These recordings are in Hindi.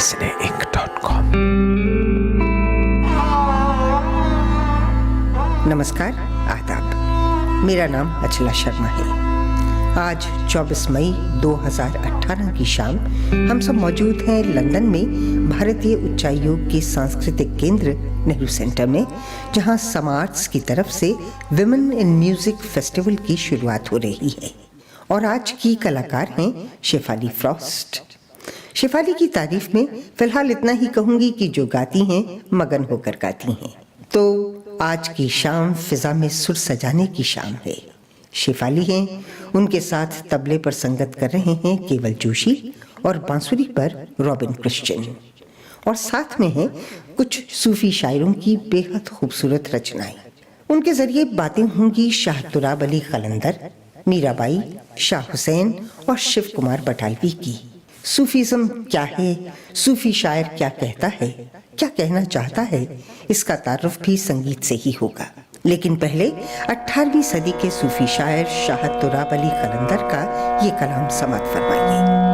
SNAinc.com। नमस्कार, आदाब। मेरा नाम अचला शर्मा है। आज 24 मई 2018 की शाम हम सब मौजूद हैं लंदन में भारतीय उच्चायोग के सांस्कृतिक केंद्र नेहरू सेंटर में, जहां समार्ट्स की तरफ से विमेन इन म्यूजिक फेस्टिवल की शुरुआत हो रही है। और आज की कलाकार हैं शेफाली फ्रॉस्ट। शेफाली की तारीफ में फिलहाल इतना ही कहूंगी कि जो गाती हैं मगन होकर गाती हैं। तो आज की शाम फिजा में सुर सजाने की शाम है। शेफाली हैं, उनके साथ तबले पर संगत कर रहे हैं केवल जोशी और बांसुरी पर रॉबिन क्रिश्चियन, और साथ में हैं कुछ सूफी शायरों की बेहद खूबसूरत रचनाएं। उनके जरिए बातें होंगी शाह तुराब अली कलंदर, मीराबाई, शाह हुसैन और शिव कुमार बटालवी की। सूफीज़्म क्या है, सूफी शायर क्या कहता है, क्या कहना चाहता है, इसका तारुफ भी संगीत से ही होगा। लेकिन पहले 18वीं सदी के सूफी शायर शाह तुराब अली कलंदर का ये कलाम समाअत फरमाइए।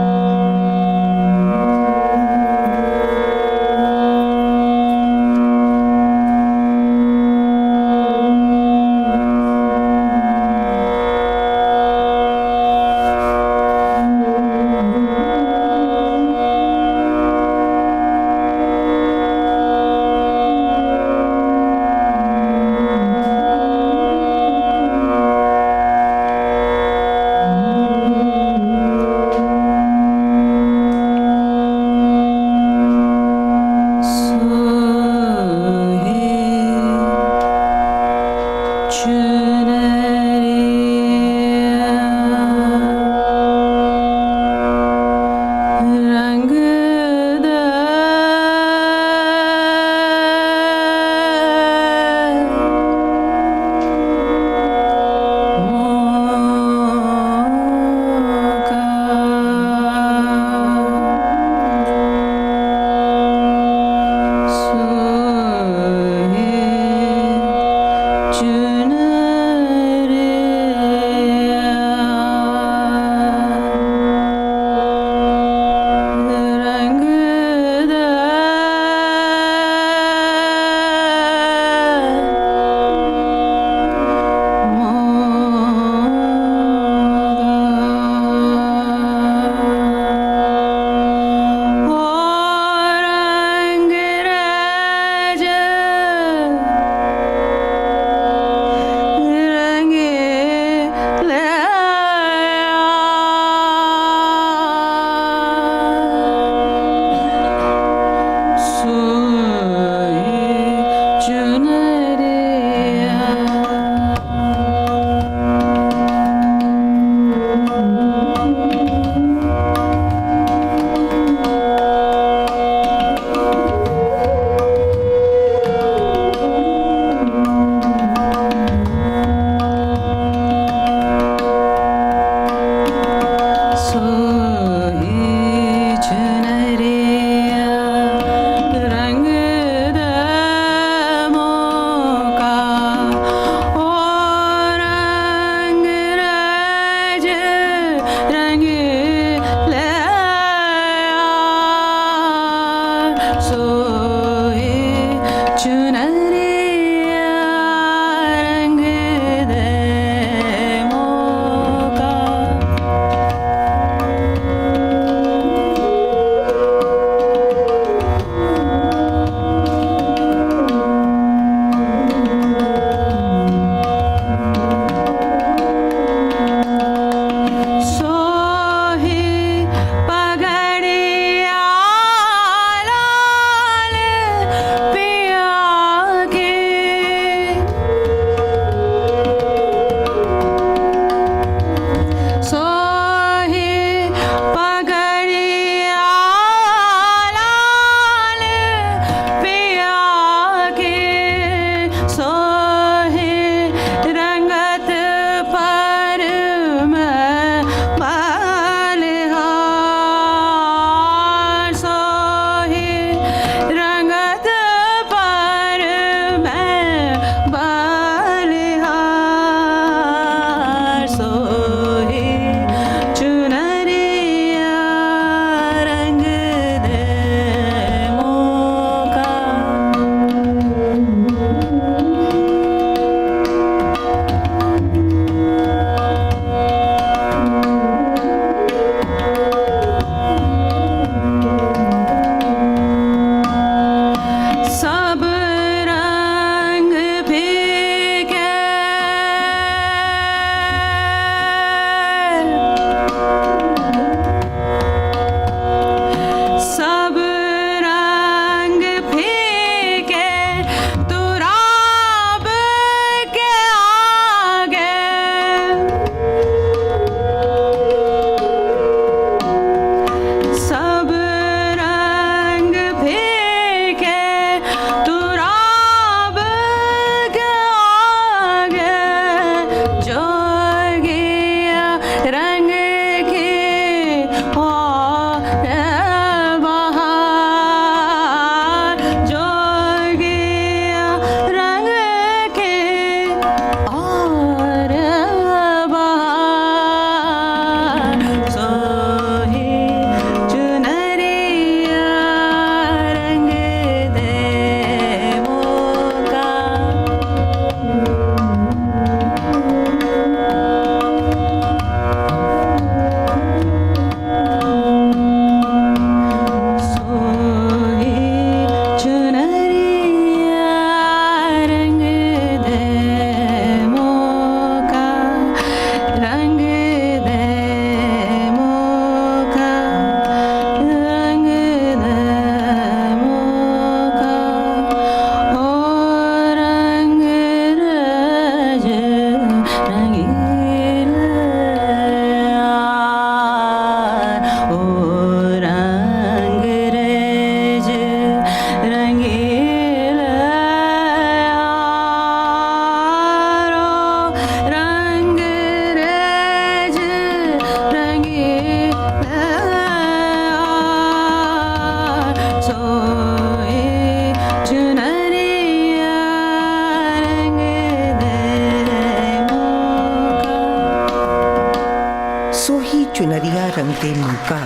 रंगते मुंह का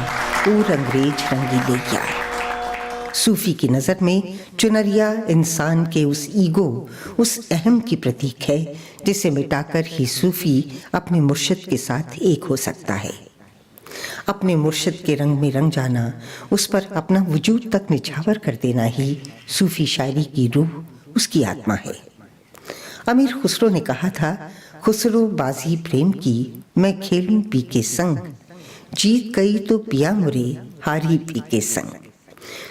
और अंग्रेज रंगी ले गया। सूफी की नज़र में चुनरिया इंसान के उस ईगो, उस अहम की प्रतीक है जिसे मिटाकर ही सूफी अपने मुर्शिद के साथ एक हो सकता है। अपने मुर्शिद के रंग में रंग जाना, उस पर अपना वजूद तक निछावर कर देना ही सूफी शायरी की रूह, उसकी आत्मा है। अमीर खुसरो ने कहा था, खुसरो बाजी प्रेम की मैं खेलूं पी के संग, जीत गई तो पिया मुरे हारी पी के संग।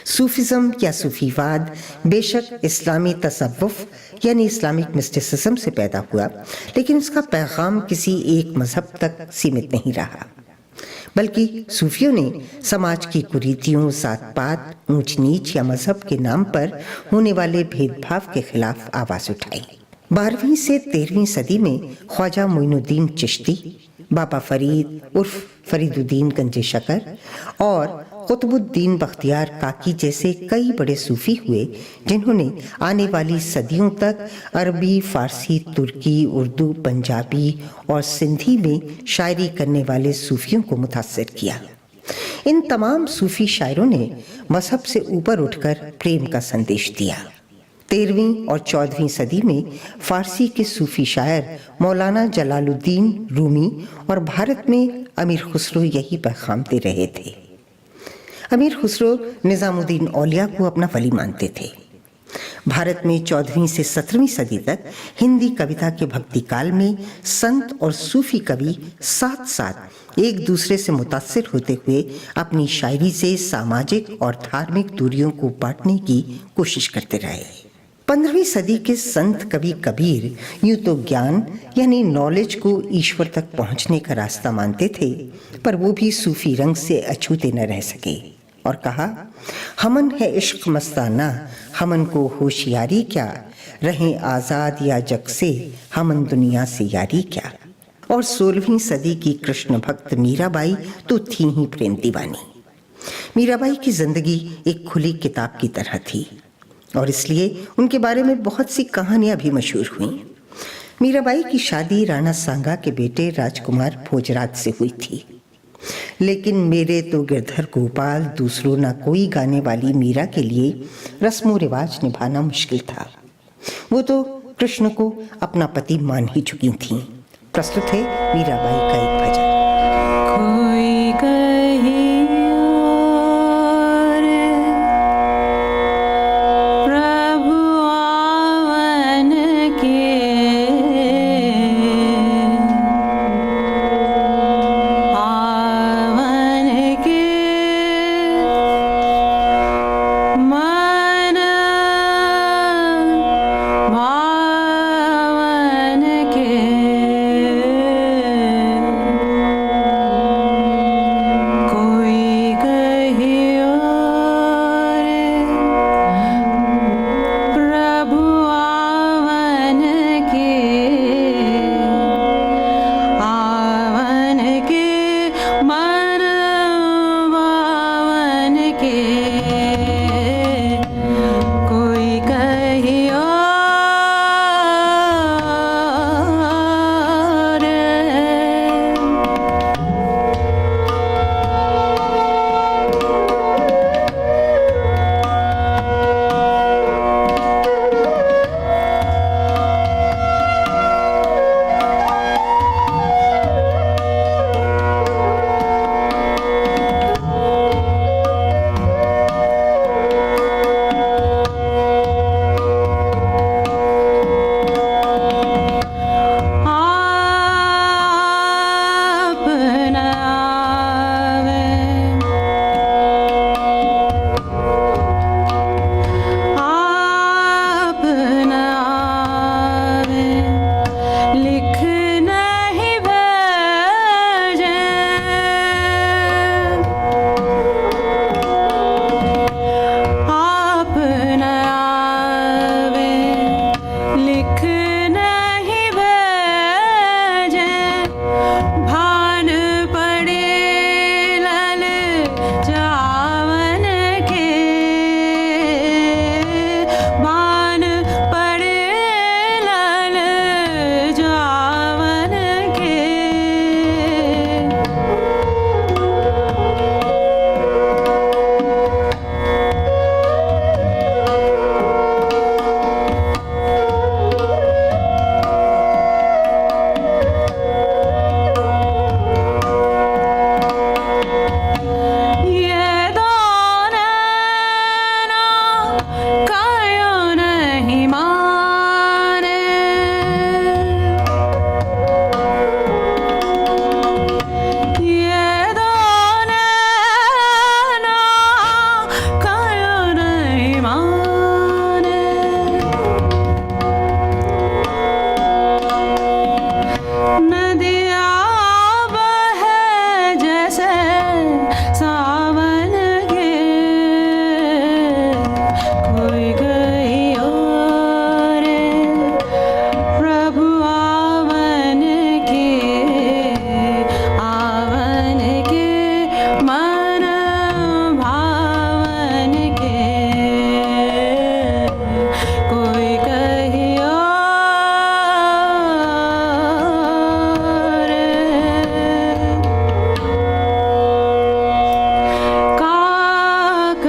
सूफिज्म या सूफीवाद बेशक इस्लामी तसव्वुफ यानी इस्लामिक मिस्टिसिज्म से पैदा हुआ, लेकिन उसका पैगाम किसी एक मजहब तक सीमित नहीं रहा, बल्कि सूफियों ने समाज की कुरीतियों, जात पात, ऊंच नीच या मजहब के नाम पर होने वाले भेदभाव के खिलाफ आवाज उठाई। 12वीं से 13वीं सदी में ख्वाजा मोइनुद्दीन चिश्ती, बाबा फरीद उर्फ फरीदुद्दीन गंजे शकर और कुतुबुद्दीन बख्तियार काकी जैसे कई बड़े सूफी हुए, जिन्होंने आने वाली सदियों तक अरबी, फारसी, तुर्की, उर्दू, पंजाबी और सिंधी में शायरी करने वाले सूफियों को मुतासिर किया। इन तमाम सूफी शायरों ने मजहब से ऊपर उठकर प्रेम का संदेश दिया। 13वीं और 14वीं सदी में फारसी के सूफी शायर मौलाना जलालुद्दीन रूमी और भारत में अमीर खुसरो यही पैगाम दे रहे थे। अमीर खुसरो निज़ामुद्दीन औलिया को अपना वली मानते थे। भारत में 14वीं से 17वीं सदी तक हिंदी कविता के भक्ति काल में संत और सूफी कवि साथ साथ एक दूसरे से मुतासिर होते हुए अपनी शायरी से सामाजिक और धार्मिक दूरियों को बांटने की कोशिश करते रहे। 15वीं सदी के संत कवि कबीर यूं तो ज्ञान यानी नॉलेज को ईश्वर तक पहुंचने का रास्ता मानते थे, पर वो भी सूफी रंग से अछूते न रह सके और कहा, हमन है इश्क मस्ताना, हमन को होशियारी क्या, रहें आज़ाद या जग से, हमन दुनिया से यारी क्या। और 16वीं सदी की कृष्ण भक्त मीराबाई तो थी ही प्रेम दीवानी। मीराबाई की जिंदगी एक खुली किताब की तरह थी और इसलिए उनके बारे में बहुत सी कहानियां भी मशहूर हुईं। मीराबाई की शादी राणा सांगा के बेटे राजकुमार भोजराज से हुई थी, लेकिन मेरे तो गिरधर गोपाल दूसरों ना कोई गाने वाली मीरा के लिए रस्मों रिवाज निभाना मुश्किल था। वो तो कृष्ण को अपना पति मान ही चुकी थीं। प्रस्तुत है मीराबाई का एक भजन। कोई कहीं और प्रभु आवन के, मन भावन के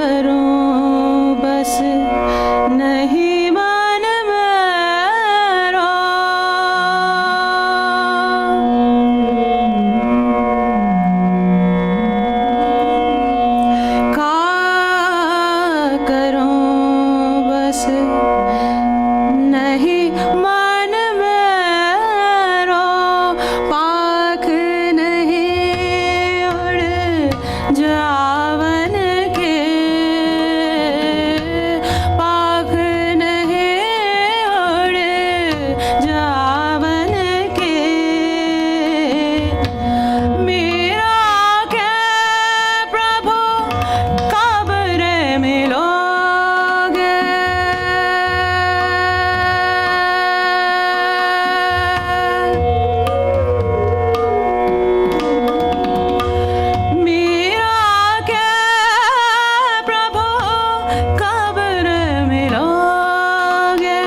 करूं बस नहीं मन मेरो का करूं बस नहीं मन मेरो पाख नहीं उड़ जावन के पाख नहीं उड़ जावन के मेरा क्या प्रभु कब रे मिलोगे मेरा क्या प्रभु कब रे मिलोगे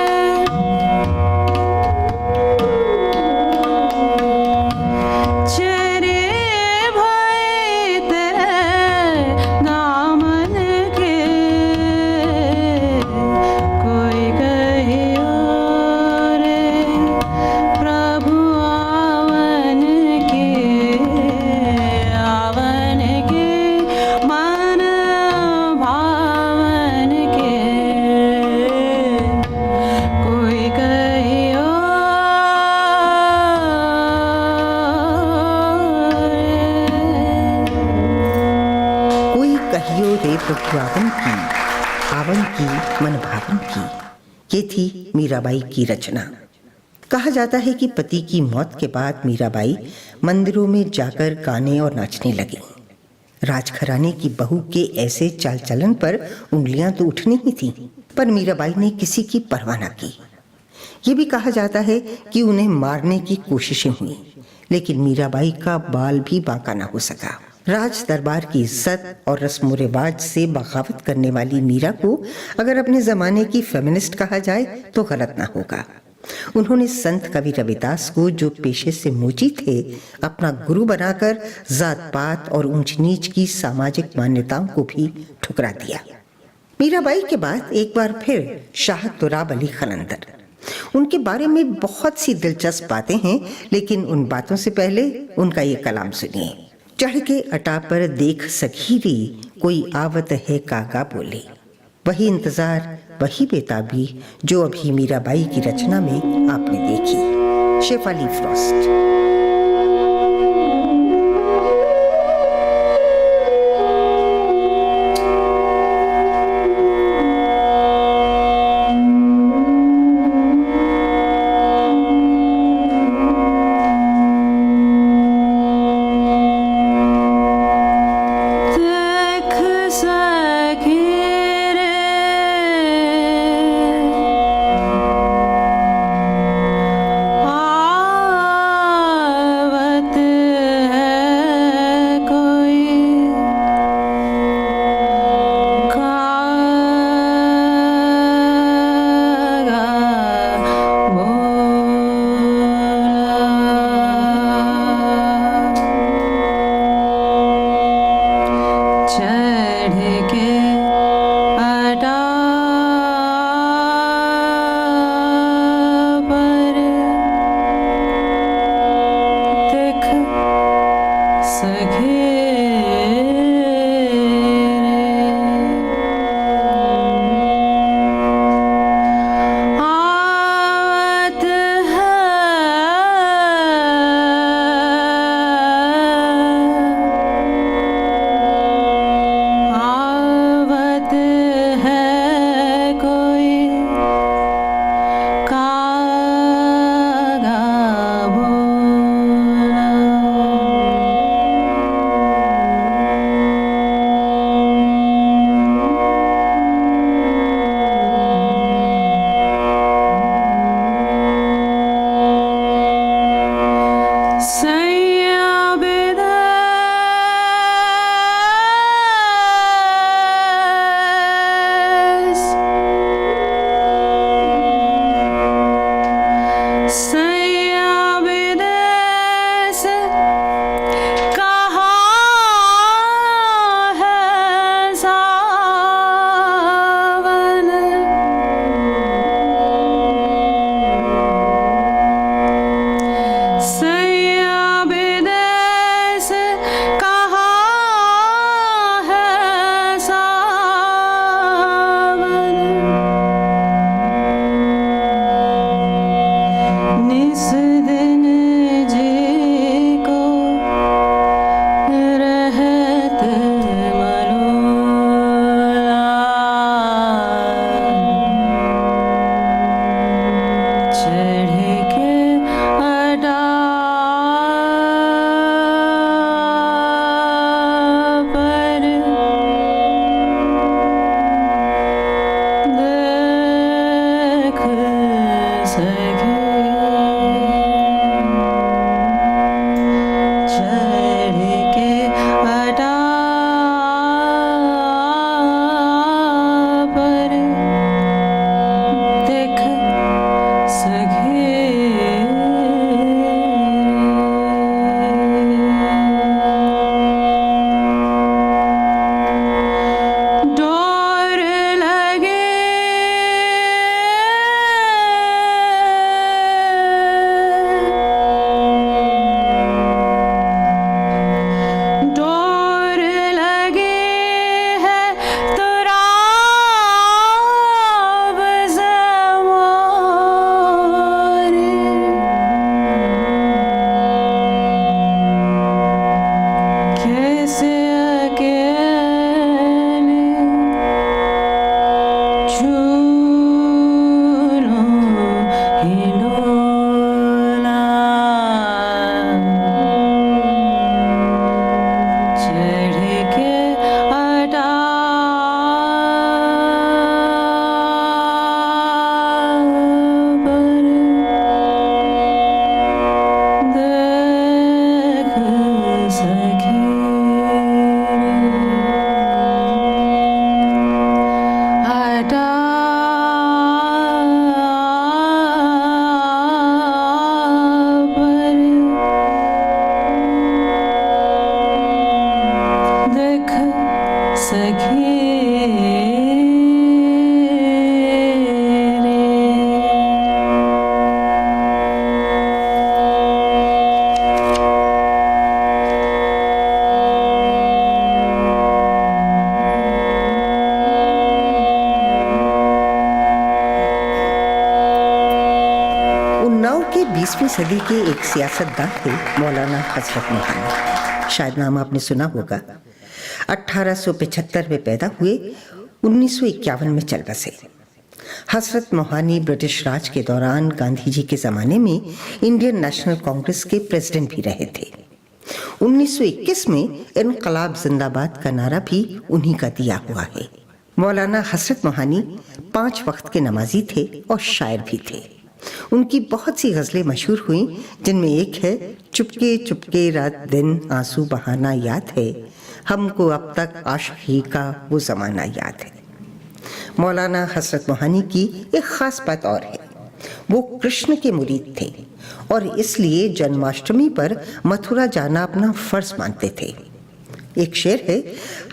चरे भाई तेरे दामन के कोई कहियो रे प्रभु आवन के मन भावन के कोई कहियो कोई कहियो रे प्रभु आवन की मन भावन की। ये थी मीराबाई की रचना। कहा जाता है कि पति की मौत के बाद मीराबाई मंदिरों में जाकर गाने और नाचने लगी। राजघराने की बहू के ऐसे चाल चलन पर उंगलियां तो उठनी ही थी, पर मीराबाई ने किसी की परवाह न की। ये भी कहा जाता है कि उन्हें मारने की कोशिशें हुई, लेकिन मीराबाई का बाल भी बांका न हो सका। राज दरबार की इज्जत और रस्म रिवाज से बगावत करने वाली मीरा को अगर अपने जमाने की फेमिनिस्ट कहा जाए तो गलत ना होगा। उन्होंने संत कवि रविदास को, जो पेशे से मोची थे, अपना गुरु बनाकर जात पात और ऊंच नीच की सामाजिक मान्यताओं को भी ठुकरा दिया। मीराबाई के बाद एक बार फिर शाह तुराब अली कलंदर। उनके बारे में बहुत सी दिलचस्प बातें हैं, लेकिन उन बातों से पहले उनका ये कलाम सुनिए। चढ़ के अटा पर देख सखीरी, कोई आवत है कागा बोले। वही इंतजार, वही बेताबी जो अभी मीराबाई की रचना में आपने देखी। शेफाली फ्रॉस्ट। 20वीं सदी के एक सियासतदान थे मौलाना हजरत मोहानी। शायद नाम आपने सुना होगा। 1875 में पैदा हुए, 1951 में चल बसे। हजरत मोहानी ब्रिटिश राज के दौरान गांधी जी के ज़माने में इंडियन नेशनल कांग्रेस के प्रेसिडेंट भी रहे थे। 1921 में इनकलाब जिंदाबाद का नारा भी उन्हीं का दिया हुआ है। मौलाना हजरत मोहानी 5 वक्त के नमाजी थे और शायर भी थे। उनकी बहुत सी गज़लें मशहूर हुई, जिनमें एक है चुपके चुपके रात दिन आंसू बहाना याद है, हमको अब तक आशिकी का वो ज़माना याद है। मौलाना हजरत मोहानी की एक ख़ास बात और है, वो कृष्ण के मुरीद थे और इसलिए जन्माष्टमी पर मथुरा जाना अपना फ़र्ज मानते थे। एक शेर है,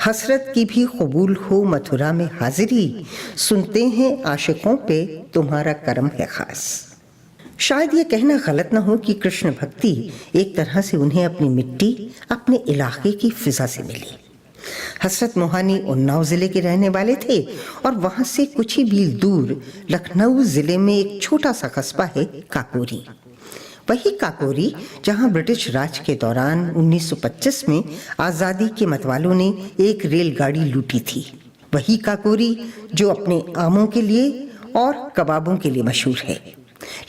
हसरत की भी कबूल हो मथुरा में हाजिरी, सुनते हैं आशिकों पे तुम्हारा करम है खास। शायद ये कहना गलत ना हो कि कृष्ण भक्ति एक तरह से उन्हें अपनी मिट्टी, अपने इलाके की फिजा से मिली। हजरत मोहानी उन्नाव ज़िले के रहने वाले थे और वहाँ से कुछ ही मील दूर लखनऊ ज़िले में एक छोटा सा कस्बा है काकोरी। वही काकोरी जहां ब्रिटिश राज के दौरान 1925 में आज़ादी के मतवालों ने एक रेलगाड़ी लूटी थी। वही काकोरी जो अपने आमों के लिए और कबाबों के लिए मशहूर है,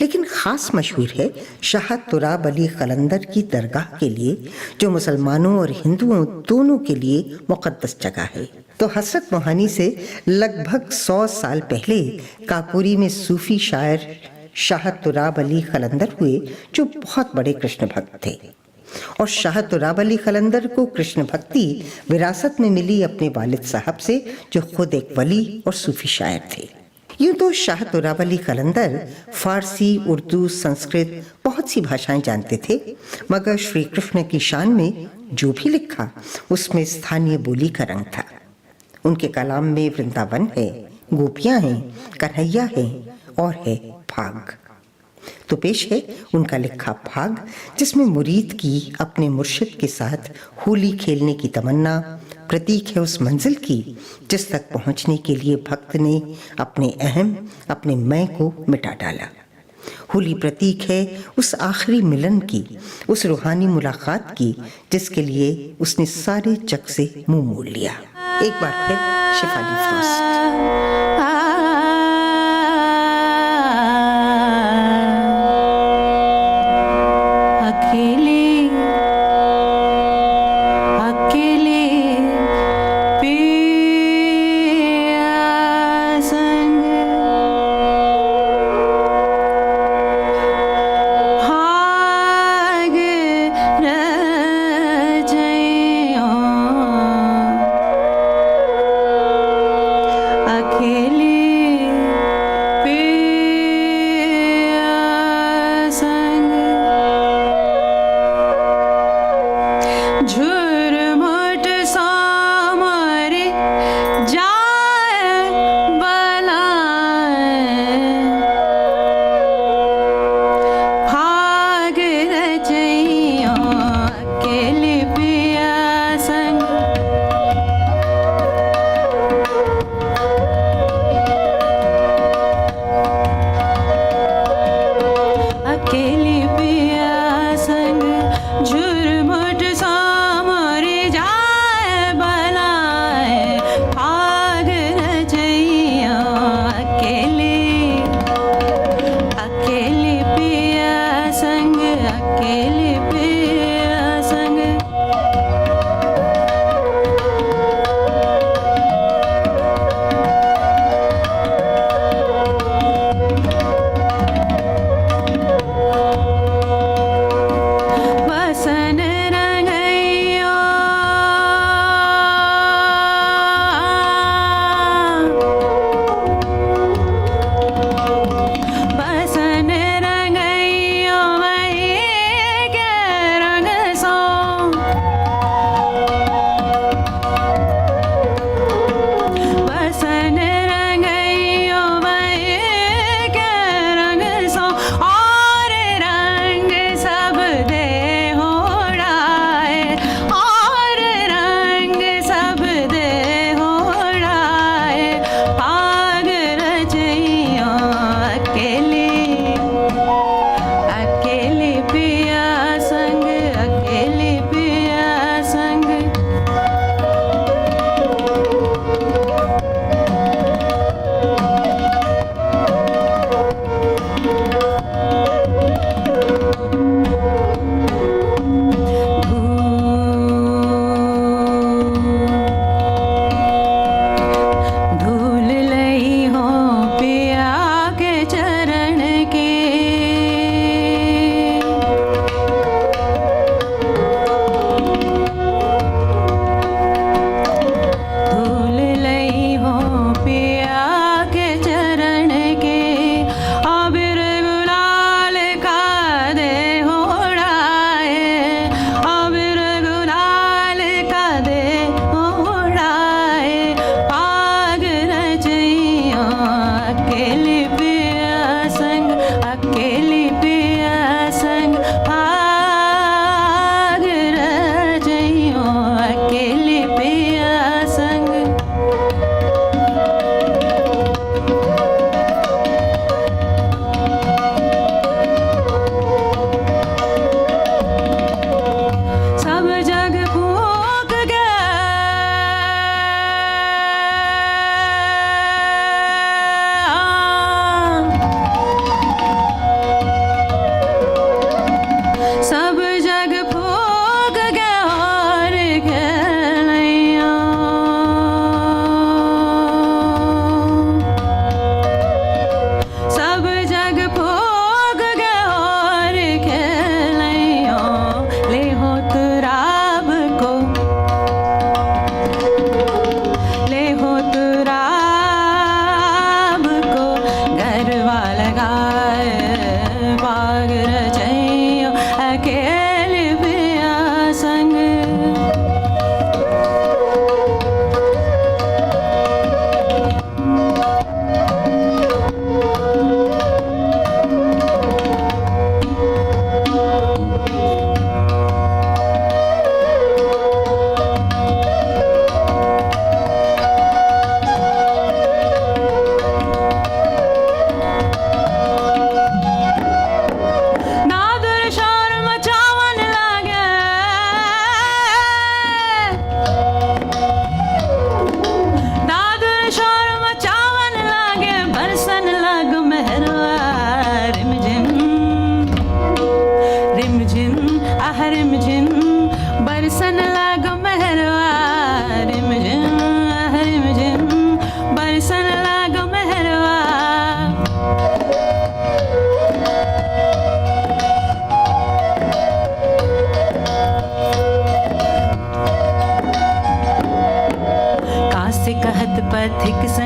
लेकिन ख़ास मशहूर है शाह तुराब अली कलंदर की दरगाह के लिए, जो मुसलमानों और हिंदुओं दोनों के लिए मुक़द्दस जगह है। तो हजरत मोहानी से लगभग 100 साल पहले काकोरी में सूफ़ी शायर शाह तुराब अली कलंदर हुए, जो बहुत बड़े कृष्ण भक्त थे। और शाह तुराब अली कलंदर को कृष्ण भक्ति विरासत में मिली अपने वालिद साहब से, जो खुद एक वली और सूफी शायर थे। यूँ तो शाह तुराब अली कलंदर फारसी, उर्दू, संस्कृत बहुत सी भाषाएं जानते थे, मगर श्री कृष्ण की शान में जो भी लिखा उसमें स्थानीय बोली का रंग था। उनके कलाम में वृंदावन है, गोपियाँ हैं, कन्हैया है और है भाग। तो पेश है उनका लिखा भाग, जिसमें मुरीद की अपने मुर्शिद के साथ होली खेलने की तमन्ना प्रतीक है उस मंजिल की, जिस तक पहुंचने के लिए भक्त ने अपने अहम, अपने मैं को मिटा डाला। होली प्रतीक है उस आखिरी मिलन की, उस रूहानी मुलाकात की, जिसके लिए उसने सारे जग से मुंह मोड़ लिया। एक बार फिर शिफाली फ्रोस्ट। अकेले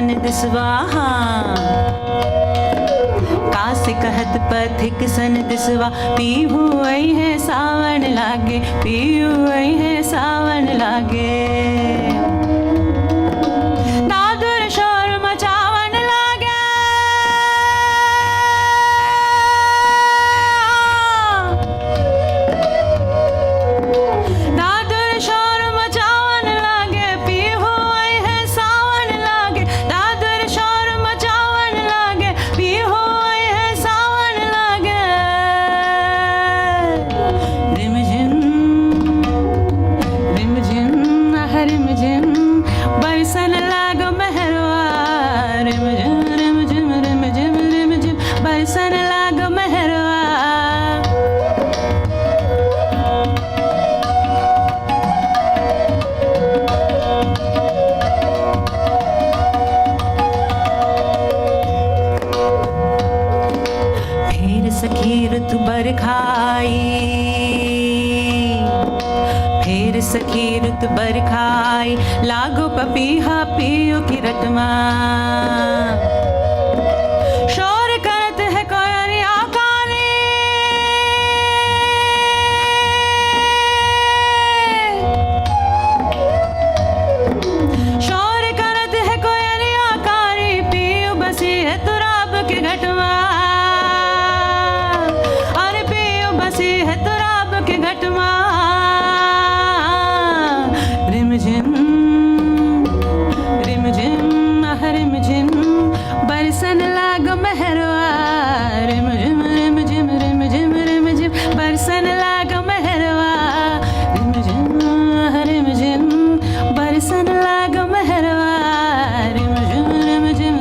सन दिसवाहा कास कहत पथिक सन दिसवा पीहू आई है सावन लागे पीहू आई है सावन लागे दादुर शोर मचावन लागे दादुर शोर मचावन लागे पीहू आई है सावन लागे दादुर शोर मचावन लागे पीहू आई है सावन लागे रिम झिम बरसन लाग महरवा रिम झिम बरसन लाग महरवा फिर सखी ऋतु बरखाई फिर सखी ऋतु बरखाई लागो पपीहा पियो की रटमा शोर करत है कोयलिया काने शोर करत है कोयलिया काने पियो बसी है तुराब के घटमा अरे पियो बसी है तुराब के घटमा रिम झिम बरसन लाग महरवा रिम झिम बरसन लाग महरवा रिम झिम बरसन लाग महरवा रिम झिम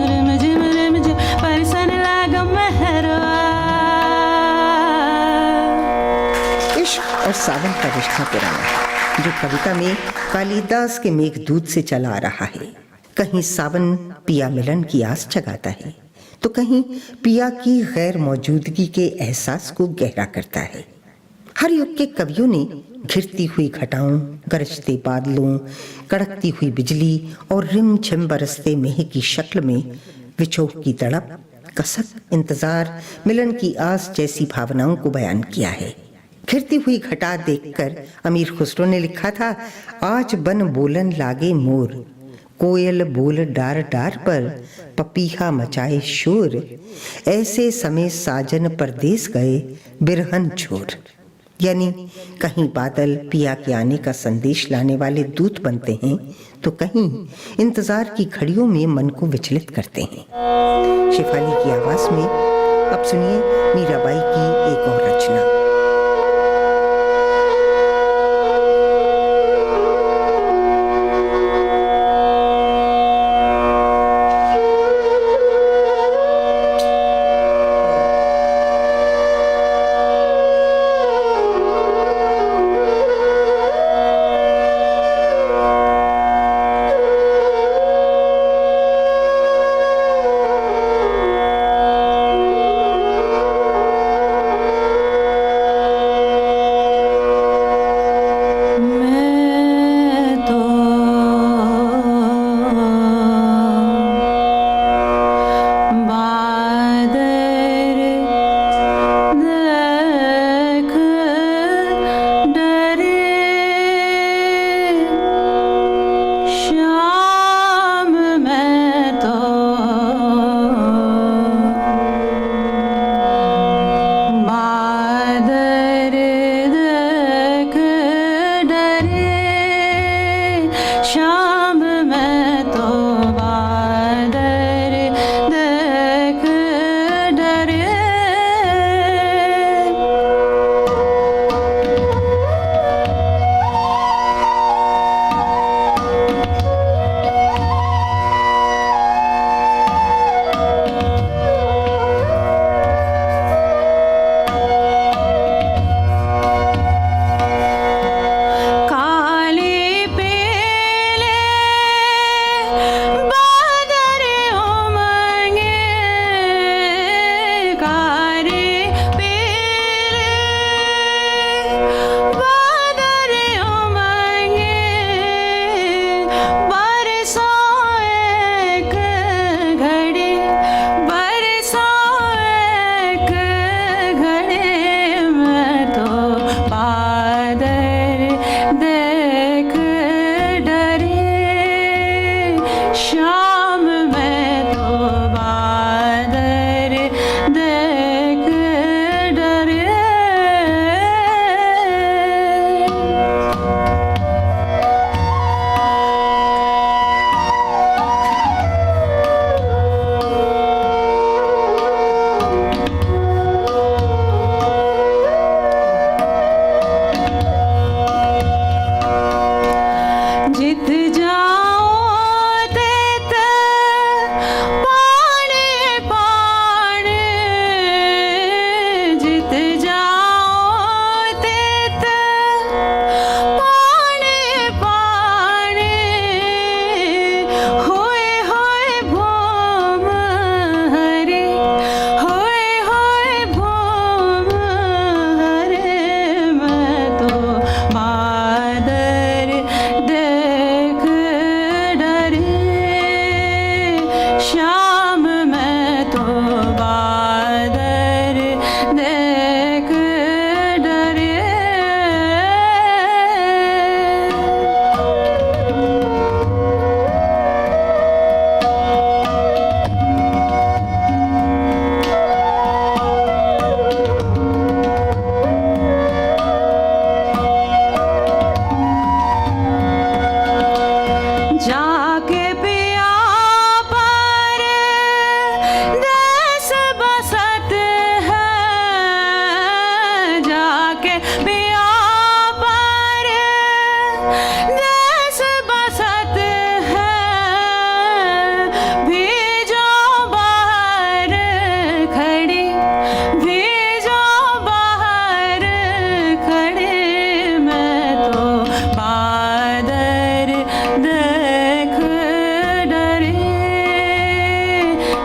बरसन लाग महरवा। इश्क और सावन का रिश्ता पुराना है जो कविता में कालिदास के मेघदूत से चला आ रहा है। कहीं सावन पिया मिलन की आस जगाता है तो कहीं पिया की गैर मौजूदगी के एहसास को गहरा करता है। हर युग के कवियों ने घिरती हुई घटाओं, गरजते बादलों, कड़कती हुई बिजली और रिमझिम बरसते मेह की शक्ल में विछोह की तड़प, कसक, इंतजार, मिलन की आस जैसी भावनाओं को बयान किया है। घिरती हुई घटा देखकर अमीर खुसरो ने लिखा था, आज बन बोलन लागे मोर, कोयल बोल डार डार पर, पपीहा मचाए शोर, ऐसे समय साजन परदेस गए बिरहन छोर। यानी कहीं बादल पिया के आने का संदेश लाने वाले दूत बनते हैं तो कहीं इंतजार की घड़ियों में मन को विचलित करते हैं। शेफाली की आवाज में अब सुनिए मीराबाई की एक और रचना।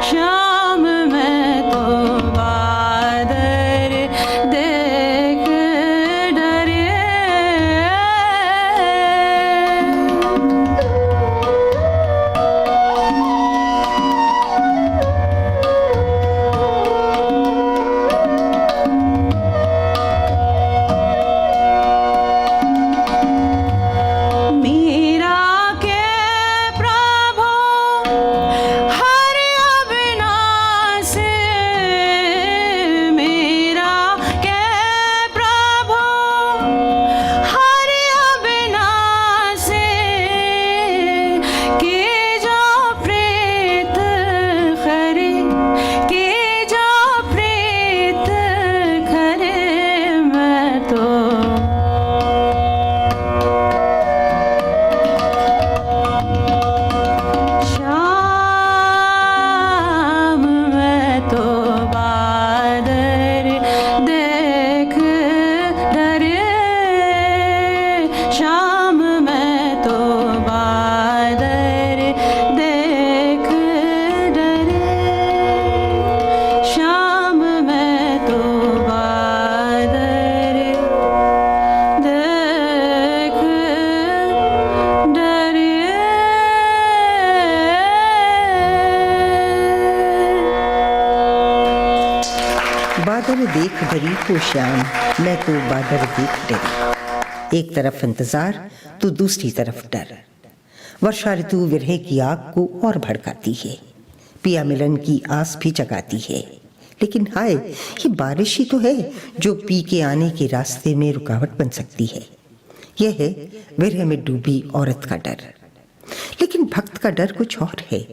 शाम में तो बादल देख डरे। मीरा के प्रभु हरि अविनाशी, मीरा के प्रभु हरि अविनाशी, की जो प्रीत खरे, की जो प्रीत खरे, मैं तो शाम में तो बादल देख डरे। शाम में तो बादल देख डरे। शाम में तो बादल देख डरे। बादल देख डरी हो श्याम, मैं तो बादल देख डरी। एक तरफ इंतजार तो दूसरी तरफ डर। वर्षा ऋतु विरह की आग को और भड़काती है, पिया मिलन की आस भी जगाती है। लेकिन हाय, ये बारिश ही तो है जो पी के आने के रास्ते में रुकावट बन सकती है। यह है विरह में डूबी औरत का डर। लेकिन भक्त का डर कुछ और है।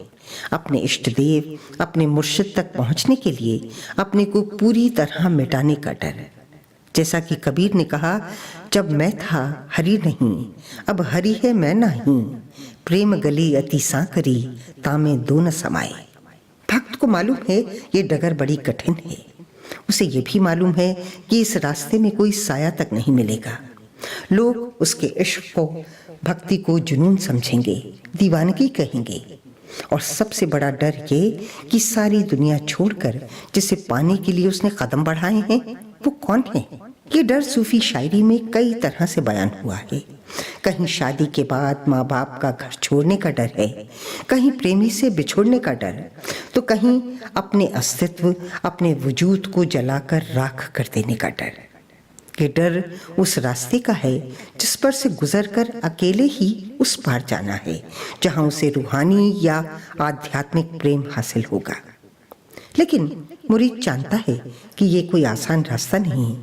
अपने इष्ट देव, अपने मुर्शिद तक पहुंचने के लिए अपने को पूरी तरह मिटाने का डर। जैसा कि कबीर ने कहा, जब मैं था हरि नहीं, अब हरि है मैं नहीं। प्रेम गली अति सांकरी, तामे दो न समाए। भक्त को मालूम है ये डगर बड़ी कठिन है। उसे ये भी मालूम है कि इस रास्ते में कोई साया तक नहीं मिलेगा। लोग उसके इश्क को, भक्ति को जुनून समझेंगे, दीवानगी कहेंगे। और सबसे बड़ा डर ये कि सारी दुनिया छोड़कर जिसे पाने के लिए उसने कदम बढ़ाए हैं वो कौन है। ये डर सूफी शायरी में कई तरह से बयान हुआ है। कहीं शादी के बाद माँ बाप का घर छोड़ने का डर है, कहीं प्रेमी से बिछोड़ने का डर, तो कहीं अपने अस्तित्व, अपने वजूद को जलाकर राख कर देने का डर। ये डर उस रास्ते का है जिस पर से गुजरकर अकेले ही उस पार जाना है जहां उसे रूहानी या आध्यात्मिक प्रेम हासिल होगा। लेकिन मुरीद जानता है कि ये कोई आसान रास्ता नहीं,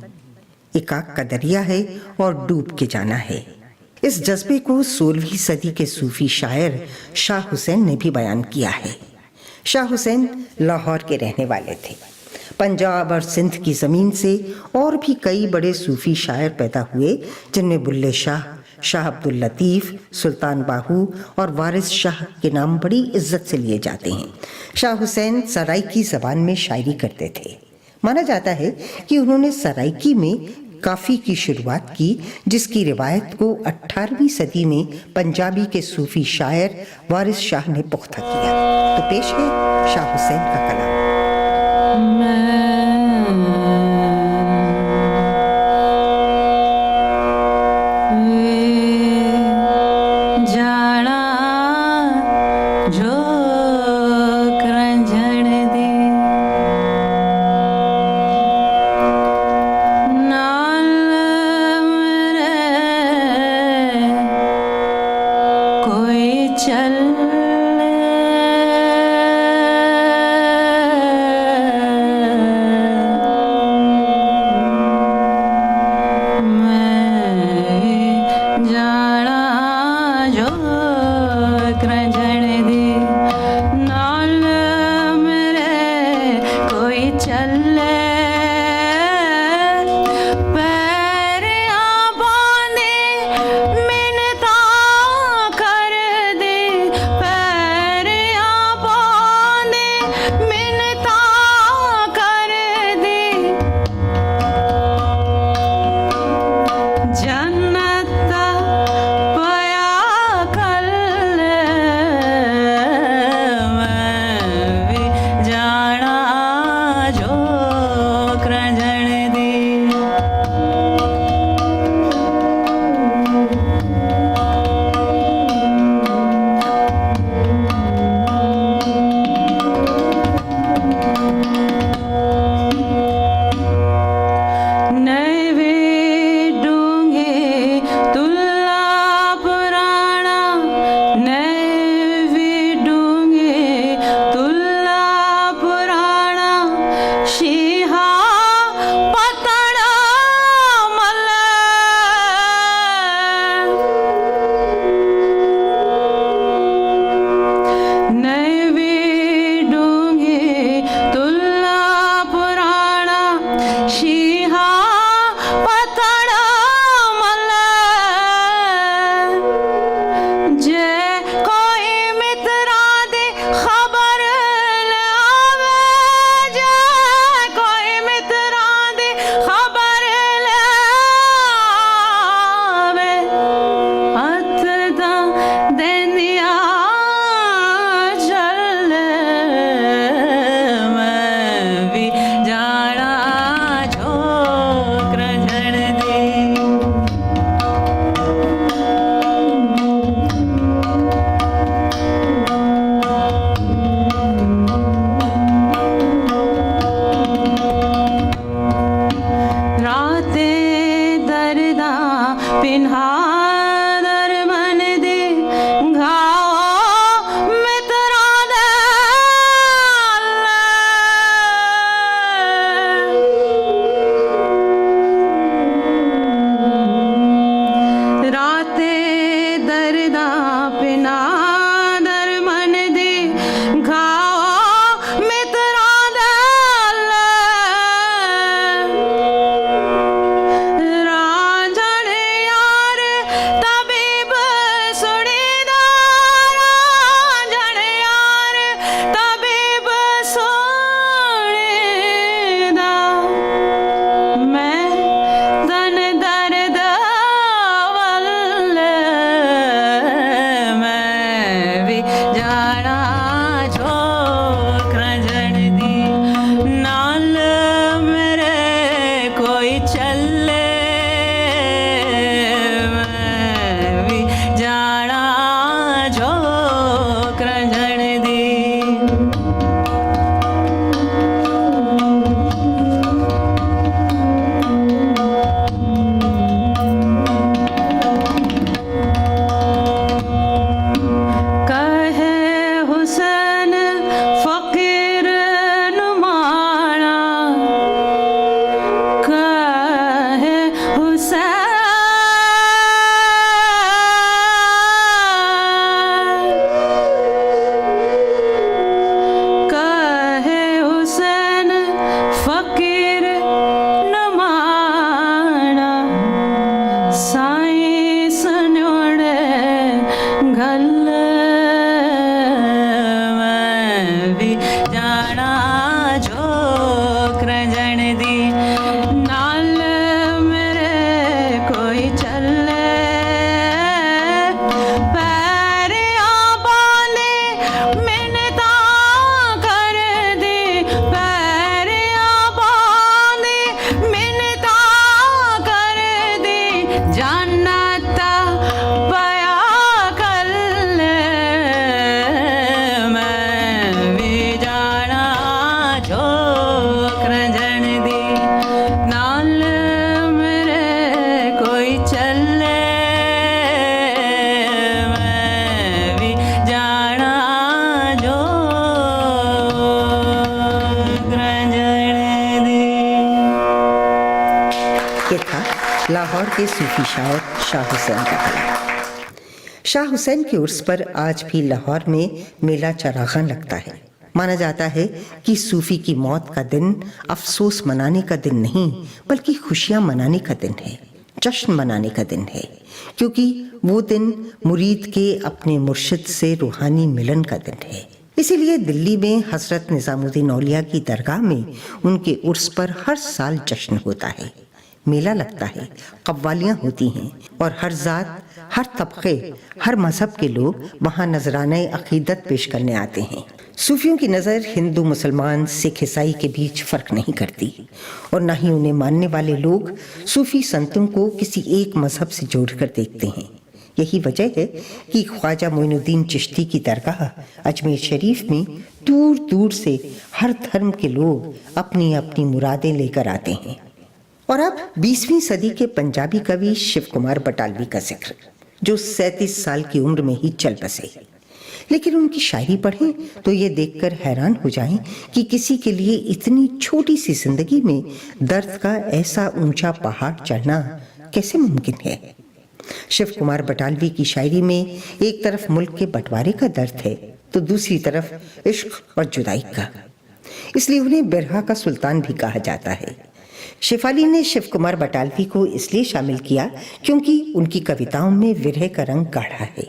एक आग का दरिया है और डूब के जाना है। इस जज्बे को 16वीं सदी के सूफी शायर शाह हुसैन ने भी बयान किया है। शाह हुसैन लाहौर के रहने वाले थे। पंजाब और सिंध की ज़मीन से और भी कई बड़े सूफी शायर पैदा हुए, जिनमें बुल्ले शाह, शाह अब्दुल लतीफ़, सुल्तान बाहू और वारिस शाह के नाम बड़ी इज्जत से लिए जाते हैं। शाह हुसैन सराइकी ज़बान में शायरी करते थे। माना जाता है कि उन्होंने सराइकी में काफ़ी की शुरुआत की, जिसकी रिवायत को 18वीं सदी में पंजाबी के सूफी शायर वारिस शाह ने पुख्ता किया। तो पेश है शाह हुसैन का कलाम। जाना जो करंजण दी, नाल मेरे कोई चल भी जाना जो क्रजण दी नाल मेरे कोई चले पैरिया बांधे मिन्नता कर दी पैरिया बांधे मिन्नता कर दी जानता पया कल मैं भी जाना जो क्रजण दी नाल मेरे कोई चले मैं भी जाना जो क्रजण दी। ये था लाहौर के सूफी शायर शाह हुसैन का कलाम। शाह हुसैन के उर्स पर आज भी लाहौर में मेला चरागां लगता है। माना जाता है कि सूफी की मौत का दिन अफसोस मनाने का दिन नहीं बल्कि खुशियां मनाने का दिन है, जश्न मनाने का दिन है, क्योंकि वो दिन मुरीद के अपने मुर्शिद से रूहानी मिलन का दिन है। इसीलिए दिल्ली में हजरत निजामुद्दीन औलिया की दरगाह में उनके उर्स पर हर साल जश्न होता है, मेला लगता है, कव्वालियाँ होती हैं और हर जात, हर तबके, हर मजहब के लोग वहाँ नजराने अकीदत पेश करने आते हैं। सूफियों की नज़र हिंदू, मुसलमान, सिख, ईसाई के बीच फ़र्क नहीं करती और न ही उन्हें मानने वाले लोग सूफी संतों को किसी एक मजहब से जोड़कर देखते हैं। यही वजह है कि ख्वाजा मोइनुद्दीन चिश्ती की दरगाह अजमेर शरीफ में दूर दूर से हर धर्म के लोग अपनी अपनी मुरादें लेकर आते हैं। और अब 20वीं सदी के पंजाबी कवि शिव कुमार बटालवी का जिक्र, जो 37 साल की उम्र में ही चल बसे। लेकिन उनकी शायरी पढ़ें तो ये देखकर हैरान हो जाएं कि किसी के लिए इतनी छोटी सी जिंदगी में दर्द का ऐसा ऊंचा पहाड़ चढ़ना कैसे मुमकिन है। शिव कुमार बटालवी की शायरी में एक तरफ मुल्क के बंटवारे का दर्द है तो दूसरी तरफ इश्क और जुदाई का, इसलिए उन्हें बिरहा का सुल्तान भी कहा जाता है। शेफाली ने शिव कुमार बटालवी को इसलिए शामिल किया क्योंकि उनकी कविताओं में विरह का रंग गाढ़ा है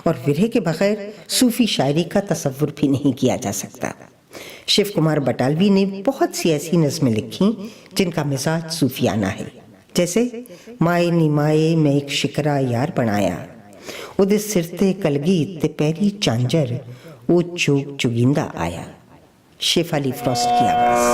और विरह के बगैर सूफी शायरी का तसव्वुर भी नहीं किया जा सकता। शिव कुमार बटालवी ने बहुत सी ऐसी नज़में लिखी जिनका मिजाज सूफियाना है, जैसे माए निमाए मैं एक शिकरा यार बनाया, उदे सिरते कलगी ते पैरी चांजर वो चोक चुगिंदा आया। शेफाली फ्रॉस्ट की आवाज़।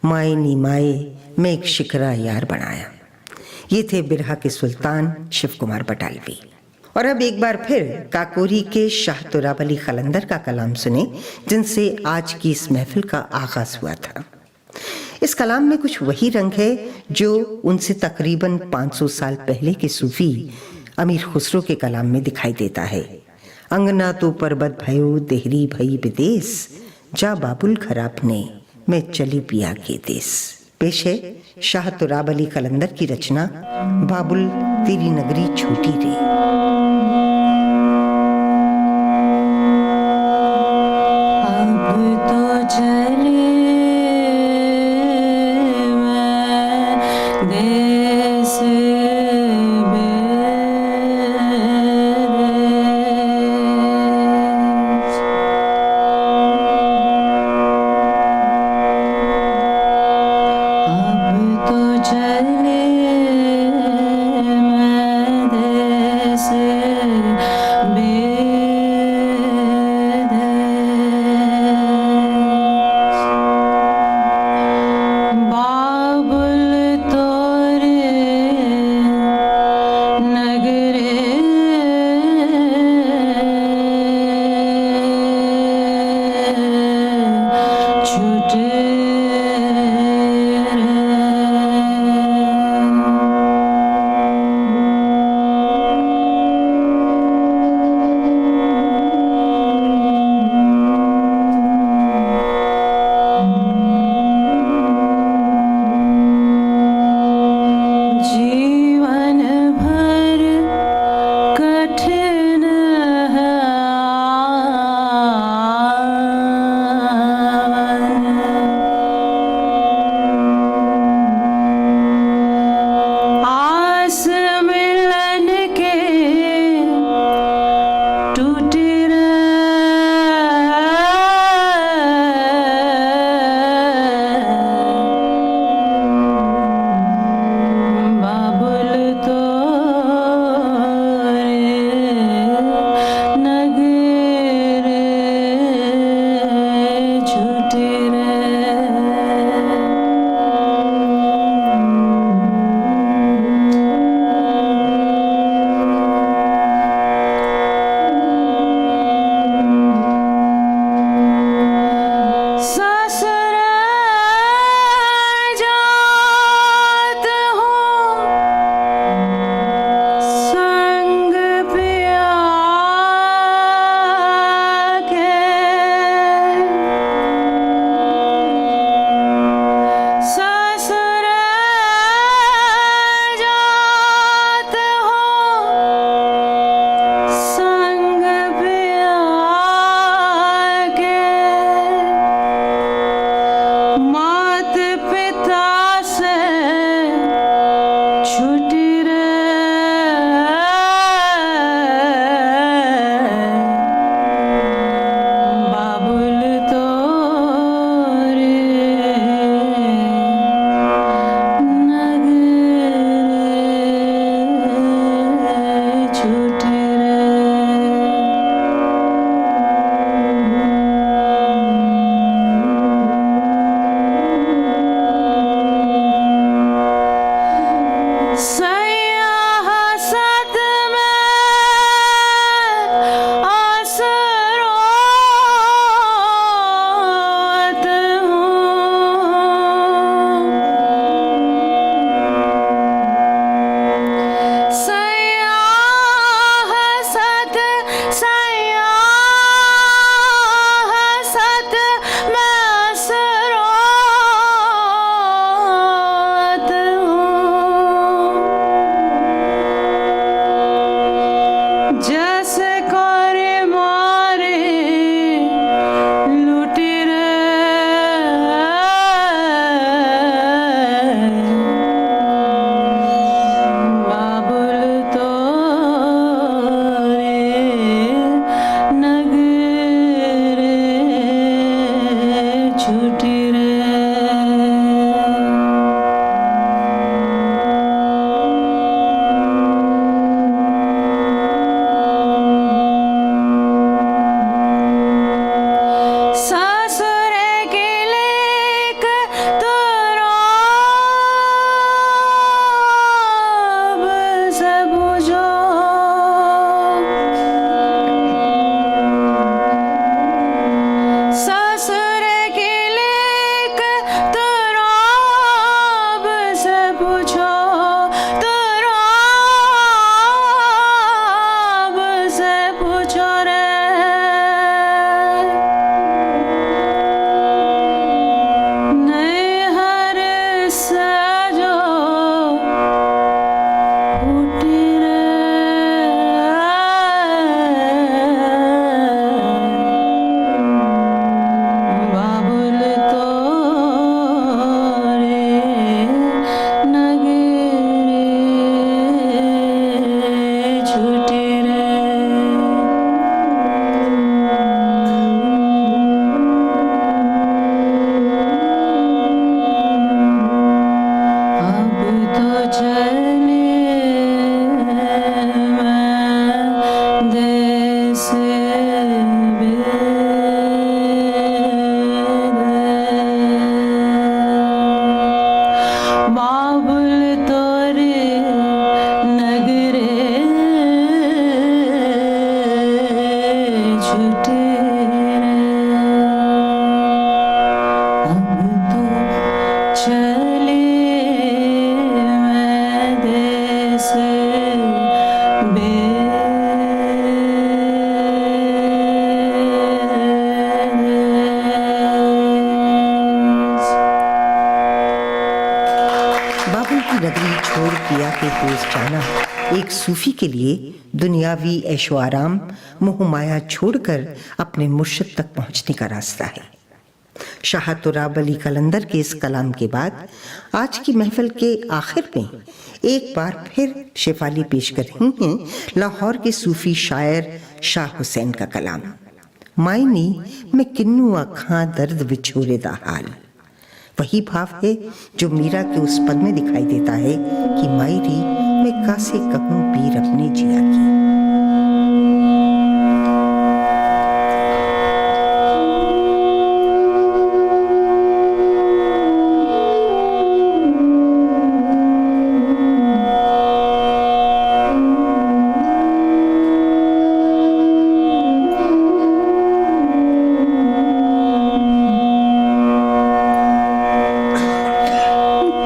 माए नी माए में एक शिकरा यार बनाया। ये थे बिरहा के सुल्तान शिव कुमार बटालवी। और अब एक बार फिर काकोरी के शाह तोराब अली कलंदर का कलाम सुने, जिनसे आज की इस महफिल का आगाज हुआ था। इस कलाम में कुछ वही रंग है जो उनसे तकरीबन 500 साल पहले के सूफी अमीर खुसरो के कलाम में दिखाई देता है। अंगना तो पर्वत भयो देहरी भई विदेश, जा बाबुल खराब ने मैं चली पिया के देश। पेश है शाह तोराब अली कलंदर की रचना बाबुल तेरी नगरी छोटी रे। अब तो चले मैं देश सुकून की नगरी छोड़ किया के देश जाना एक सूफी के लिए दुनियावी ऐशो आराम मोह माया छोड़कर अपने मुर्शिद तक पहुंचने का रास्ता है। शाह तुराब अली कलंदर के इस कलाम के बाद आज की महफिल के आखिर में एक बार फिर शेफाली पेश कर रही हैं लाहौर के सूफी शायर शाह हुसैन का कलाम। मायनी मैं किन्नू अखां दर्द विछोरे दा हाल। वही भाव है जो मीरा के उस पद में दिखाई देता है कि मायरी मैं कासे कहूं पीर अपने जिया की।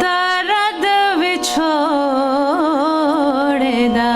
दर्द विछोड़े दा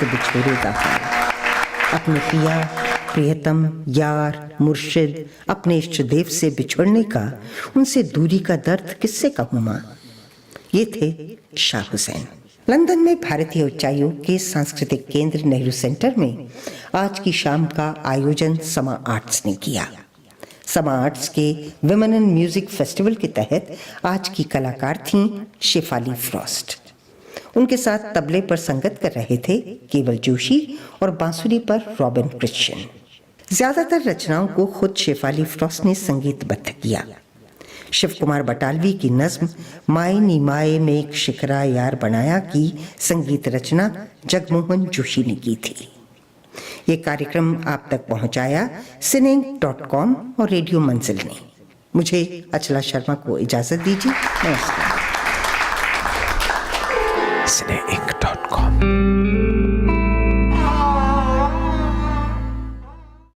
नित बिछोरे का हाल। अपने पिया, प्रियतम, यार, मुर्शिद, अपने इष्ट देव से बिछड़ने का, उनसे दूरी का दर्द किससे कहूँ माँ। ये थे शाह हुसैन। लंदन में भारतीय उच्चायोग के सांस्कृतिक केंद्र नेहरू सेंटर में आज की शाम का आयोजन समा आर्ट्स ने किया। समा आर्ट्स के विमेन इन म्यूजिक फेस्टिवल के तहत आज की कलाकार थीं शेफाली फ्रॉस्ट। उनके साथ तबले पर संगत कर रहे थे केवल जोशी और बांसुरी पर रॉबिन क्रिश्चियन। ज्यादातर रचनाओं को खुद शेफाली फ्रॉस्ट ने संगीतबद्ध किया। शिव कुमार बटालवी की नज्म माए नी माए में एक शिकरा यार बनाया की संगीत रचना जगमोहन जोशी ने की थी। ये कार्यक्रम आप तक पहुंचाया सिनेइंक.com और रेडियो मंजिल ने। मुझे अचला शर्मा को इजाजत दीजिए। नमस्कार। सिनेइंक.com